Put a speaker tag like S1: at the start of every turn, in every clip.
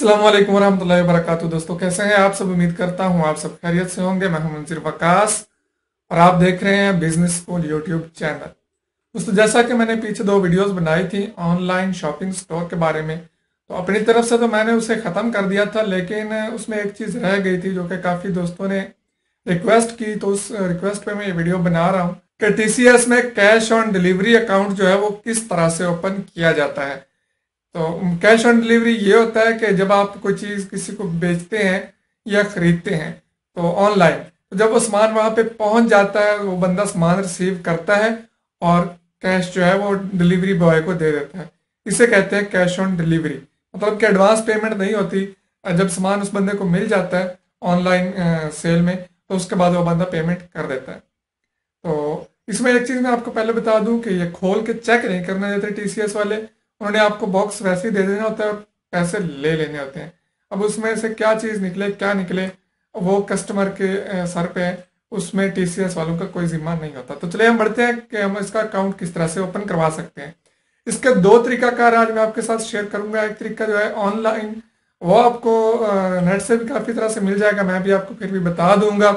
S1: अस्सलाम वालेकुम वरहमतुल्लाहि वबरकातुहू। दोस्तों कैसे हैं आप सब? उम्मीद करता हूं आप सब खैरियत से होंगे। मैं हूं मुंसिर वकास और आप देख रहे हैं बिजनेस स्कूल यूट्यूब चैनल। दोस्तों जैसा कि मैंने पीछे 2 वीडियोस बनाई थी ऑनलाइन शॉपिंग स्टोर के बारे में, तो अपनी तरफ से तो मैंने उसे ख़त्म कर दिया था, लेकिन उसमें एक चीज़ रह गई थी जो कि काफ़ी दोस्तों ने रिक्वेस्ट की, तो उस रिक्वेस्ट पे मैं ये वीडियो बना रहा हूँ कि टीसीएस में कैश ऑन डिलीवरी अकाउंट जो है वो किस तरह से ओपन किया जाता है। तो कैश ऑन डिलीवरी ये होता है कि जब आप कोई चीज़ किसी को बेचते हैं या खरीदते हैं तो ऑनलाइन, तो जब वो सामान वहाँ पे पहुँच जाता है, वो बंदा सामान रिसीव करता है और कैश जो है वो डिलीवरी बॉय को दे देता है। इसे कहते हैं कैश ऑन डिलीवरी। मतलब कि एडवांस पेमेंट नहीं होती, जब सामान उस बंदे को मिल जाता है ऑनलाइन सेल में तो उसके बाद वो बंदा पेमेंट कर देता है। तो इसमें एक चीज़ मैं आपको पहले बता दूं कि ये खोल के चेक नहीं करने देते टीसीएस वाले। उन्होंने आपको बॉक्स वैसे ही दे देना होता है और पैसे ले लेने होते हैं। अब उसमें से क्या चीज़ निकले क्या निकले वो कस्टमर के सर पे है, उसमें टीसीएस वालों का कोई जिम्मा नहीं होता। तो चलिए हम बढ़ते हैं कि हम इसका अकाउंट किस तरह से ओपन करवा सकते हैं। इसके 2 तरीकाकार आज मैं आपके साथ शेयर करूंगा। एक तरीका जो है ऑनलाइन, वो आपको नेट से भी काफ़ी तरह से मिल जाएगा, मैं भी आपको फिर भी बता दूंगा।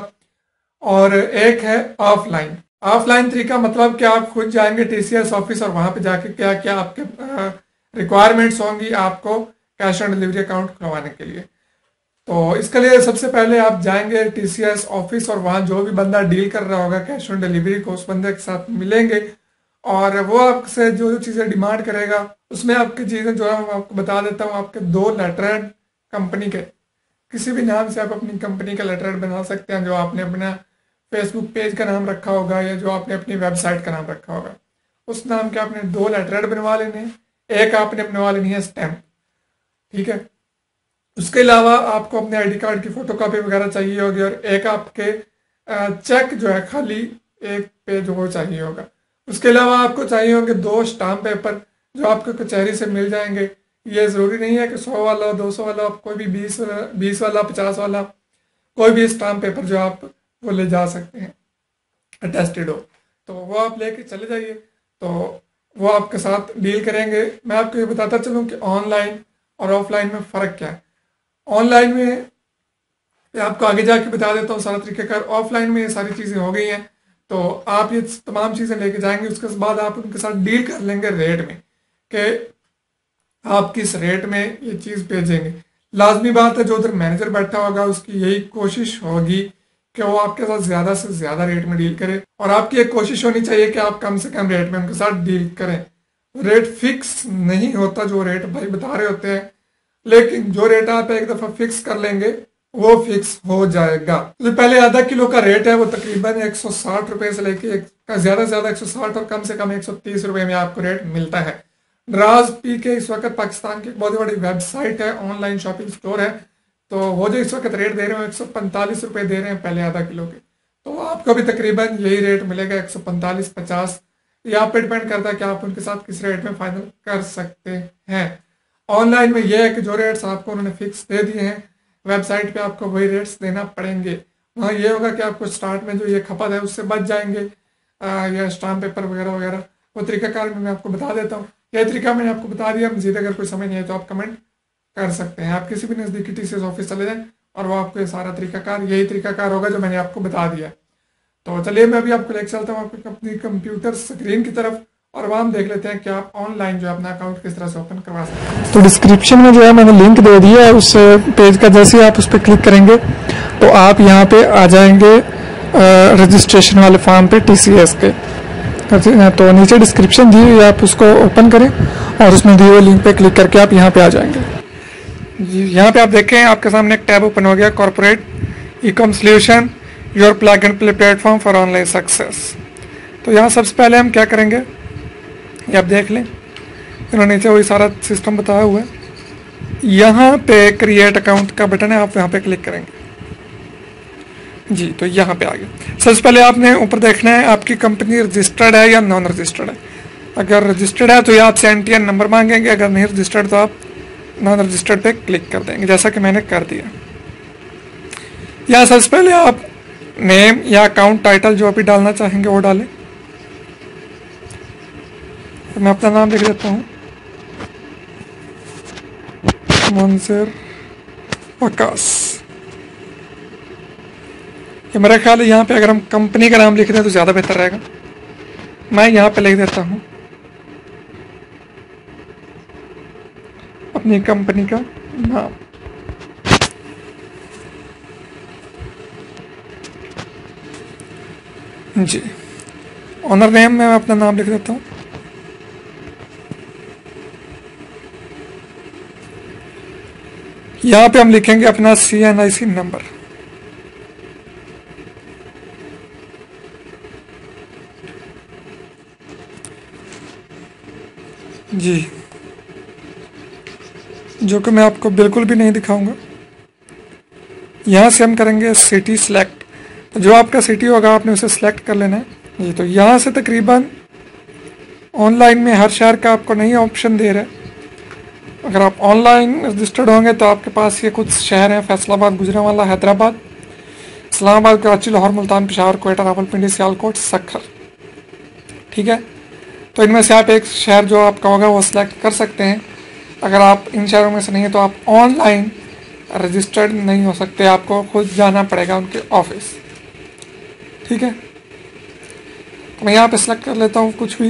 S1: और एक है ऑफलाइन। ऑफलाइन तरीका मतलब कि आप खुद जाएंगे टीसीएस ऑफिस और वहां पे जाके क्या क्या आपके रिक्वायरमेंट्स होंगी आपको कैश ऑन डिलीवरी अकाउंट खुलवाने के लिए। तो इसके लिए सबसे पहले आप जाएंगे टीसीएस ऑफिस और वहां जो भी बंदा डील कर रहा होगा कैश ऑन डिलीवरी को, उस बंदे के साथ मिलेंगे और वो आपसे जो जो चीज़ें डिमांड करेगा उसमें आपकी चीज़ें जो है मैं आपको बता देता हूँ। आपके 2 लेटर कंपनी के, किसी भी नाम से आप अपनी कंपनी का लेटर बना सकते हैं, जो आपने अपना फेसबुक पेज का नाम रखा होगा या जो आपने अपनी वेबसाइट का नाम रखा होगा, उस नाम के आपने 2 लेटर बनवा लेने हैं। एक आपने बनवा लेनी है स्टैम्प, ठीक है। उसके अलावा आपको अपने आईडी कार्ड की फोटोकॉपी वगैरह चाहिए होगी और एक आपके चेक जो है खाली एक पेज वो चाहिए होगा। उसके अलावा आपको चाहिए होंगे 2 स्टाम्प पेपर जो आपको कचहरी से मिल जाएंगे। ये ज़रूरी नहीं है कि 100 वाला 200 वाला, आप कोई भी 20 वाला 50 वाला कोई भी स्टाम्प पेपर जो आप वो ले जा सकते हैं अटेस्टेड हो, तो वो आप लेके चले जाइए, तो वो आपके साथ डील करेंगे। मैं आपको ये बताता चलूँ कि ऑनलाइन और ऑफलाइन में फ़र्क क्या है। ऑनलाइन में मैं आपको आगे जाके बता देता हूँ सारा तरीक़ाकार। ऑफलाइन में ये सारी चीज़ें हो गई हैं, तो आप ये तमाम चीज़ें लेके जाएंगे, उसके बाद आप उनके साथ डील कर लेंगे रेट में कि आप किस रेट में ये चीज़ भेजेंगे। लाजमी बात है जो उधर मैनेजर बैठा होगा उसकी यही कोशिश होगी कि वो आपके साथ ज़्यादा से ज़्यादा रेट में डील करे और आपकी एक कोशिश होनी चाहिए कि आप कम से कम रेट में उनके साथ डील करें। रेट फिक्स नहीं होता जो रेट भाई बता रहे होते हैं, लेकिन जो रेट आप एक दफ़ा फिक्स कर लेंगे वो फिक्स हो जाएगा। तो पहले आधा किलो का रेट है वो तकरीबन 160 रुपये से लेके ज़्यादा से ज़्यादा 160 और कम से कम 130 रुपये में आपको रेट मिलता है। ड्राज पी के इस वक्त पाकिस्तान की बहुत बड़ी वेबसाइट है, ऑनलाइन शॉपिंग स्टोर है, तो वो जो इस वक्त रेट दे रहे हैं 145 रुपये दे रहे हैं पहले आधा किलो के, तो आपको भी तकरीबन यही रेट मिलेगा 145-50। ये आप पे डिपेंड करता है कि आप उनके साथ किस रेट में फाइनल कर सकते हैं। ऑनलाइन में यह है कि जो रेट्स आपको उन्होंने फिक्स दे दिए हैं वेबसाइट पे आपको वही रेट्स देना पड़ेंगे। वहाँ ये होगा कि आपको स्टार्ट में जो ये खपत है उससे बच जाएंगे या स्टाम्प पेपर वगैरह वगैरह। वो तरीकाकार मैं आपको बता देता हूँ। यह तरीका मैंने आपको बता दिया। मजीद अगर कोई समझ नहीं है तो आप कमेंट कर सकते हैं। आप किसी भी नज़दीकी टीसीएस ऑफिस चले जाएं और वो आपको ये सारा तरीकाकार यही तरीकाकार होगा जो मैंने आपको बता दिया। तो चलिए मैं अभी आपको लेकर चलता हूँ आपको अपनी कंप्यूटर स्क्रीन की तरफ और वहाँ हम देख लेते हैं कि आप ऑनलाइन जो अपना अकाउंट किस तरह से ओपन करवा सकते हैं।
S2: तो डिस्क्रिप्शन में जो है मैंने लिंक दे दिया है उस पेज का। जैसे ही आप उस पर क्लिक करेंगे तो आप यहाँ पे आ जाएंगे रजिस्ट्रेशन वाले फॉर्म पे टीसीएस के। तो नीचे डिस्क्रिप्शन दी हुई है, आप उसको ओपन करें और उसमें दिए हुए लिंक पे क्लिक करके आप यहाँ पे आ जाएंगे। यहाँ पे आप देखें आपके सामने एक टैब ओपन हो गया, corporate e-com solution your plug and play platform for online success. तो यहाँ सबसे पहले हम क्या करेंगे ये आप देख लें, इन्होंने नीचे वही सारा सिस्टम बताया हुआ है। यहाँ पे क्रिएट अकाउंट का बटन है, आप यहाँ पे क्लिक करेंगे जी, तो यहाँ पे आ गया। सबसे पहले आपने ऊपर देखना है आपकी कंपनी रजिस्टर्ड है या नॉन रजिस्टर्ड है। अगर रजिस्टर्ड है तो ये आपसे एनटीएन नंबर मांगेंगे, अगर नहीं रजिस्टर्ड तो आप नॉन रजिस्टर्ड पे क्लिक कर देंगे, जैसा कि मैंने कर दिया। यहाँ सबसे पहले आप नेम या अकाउंट टाइटल जो भी डालना चाहेंगे वो डालें। तो मैं अपना नाम लिख देता हूँ, मुंसिर वकास। ये मेरा ख्याल है यहाँ पे अगर हम कंपनी का नाम लिख दें तो ज़्यादा बेहतर रहेगा। मैं यहाँ पे लिख देता हूँ अपनी कंपनी का नाम। जी, ऑनर नेम में मैं अपना नाम लिख देता हूँ। यहाँ पे हम लिखेंगे अपना CNIC नंबर। जी, जो कि मैं आपको बिल्कुल भी नहीं दिखाऊंगा। यहाँ से हम करेंगे सिटी सेलेक्ट। तो जो आपका सिटी होगा आपने उसे सेलेक्ट कर लेना है। जी, तो यहाँ से तकरीबन ऑनलाइन में हर शहर का आपको नहीं ऑप्शन दे रहा है। अगर आप ऑनलाइन रजिस्टर्ड होंगे तो आपके पास ये कुछ शहर हैं: फैसलाबाद, गुजरांवाला, हैदराबाद, इस्लामाबाद, कराची, लाहौर, मुल्तान, पेशावर, कोयटा, रावलपिंडी, सियालकोट, सक्खर। ठीक है, तो इनमें से आप एक शहर जो आपका होगा वो सिलेक्ट कर सकते हैं। अगर आप इन शहरों में से नहीं है तो आप ऑनलाइन रजिस्टर्ड नहीं हो सकते, आपको खुद जाना पड़ेगा उनके ऑफिस। ठीक है, तो मैं यहाँ पे सिलेक्ट कर लेता हूँ कुछ भी।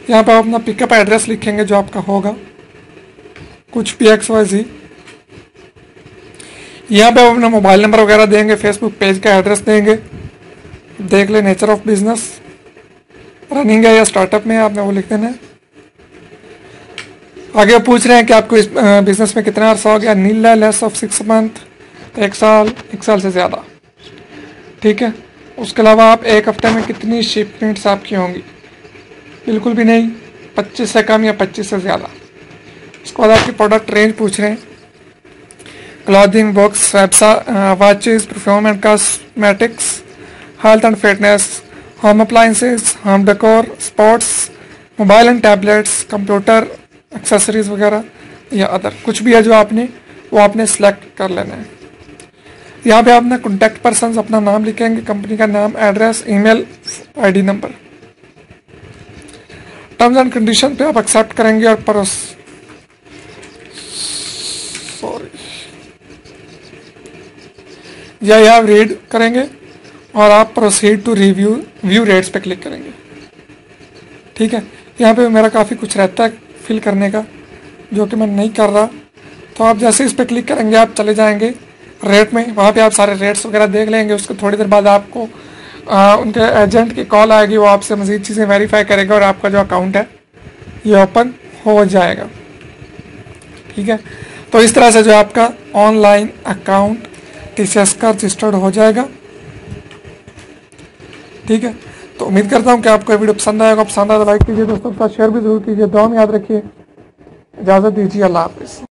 S2: यहाँ पे आप अपना पिकअप एड्रेस लिखेंगे जो आपका होगा, कुछ भी XYZ। यहाँ पे आप अपना मोबाइल नंबर वगैरह देंगे, फेसबुक पेज का एड्रेस देंगे, देख ले नेचर ऑफ बिजनेस, रनिंग है या स्टार्टअप में, आपने वो लिख देना है। आगे पूछ रहे हैं कि आपको इस बिजनेस में कितना अर्सा हो गया। नील है, लेस ऑफ 6 मंथ, 1 साल से ज़्यादा। ठीक है, उसके अलावा आप एक हफ्ते में कितनी शिपमेंट्स आपकी होंगी, बिल्कुल भी नहीं, 25 से कम या 25 से ज़्यादा। उसके बाद आपकी प्रोडक्ट रेंज पूछ रहे हैं: clothing, books, watches, perfume and cosmetics, health and fitness, home appliances, home decor, sports, mobile and tablets, computer accessories वगैरह या अदर, कुछ भी है जो आपने वो आपने सेलेक्ट कर लेना है। यहाँ पे अपना कॉन्टैक्ट पर्सन अपना नाम लिखेंगे, कंपनी का नाम, address, email, ID number. Terms and condition पे आप एक्सेप्ट करेंगे और या आप रीड करेंगे और आप प्रोसीड टू व्यू रेट्स पे क्लिक करेंगे। ठीक है, यहाँ पे मेरा काफ़ी कुछ रहता है फिल करने का जो कि मैं नहीं कर रहा। तो आप जैसे इस पर क्लिक करेंगे आप चले जाएंगे रेट में, वहाँ पे आप सारे रेट्स वगैरह देख लेंगे। उसके थोड़ी देर बाद आपको उनके एजेंट की कॉल आएगी, वो आपसे मज़ीद चीज़ें वेरीफाई करेगा और आपका जो अकाउंट है ये ओपन हो जाएगा। ठीक है, तो इस तरह से जो आपका ऑनलाइन अकाउंट TCS का रजिस्टर्ड हो जाएगा। ठीक है, तो उम्मीद करता हूँ कि आपको वीडियो पसंद आएगा। पसंद आया तो लाइक कीजिए, दोस्तों के साथ शेयर भी जरूर कीजिए। दुआ में याद रखिए। इजाज़त दीजिए, अल्लाह हाफ़िज़।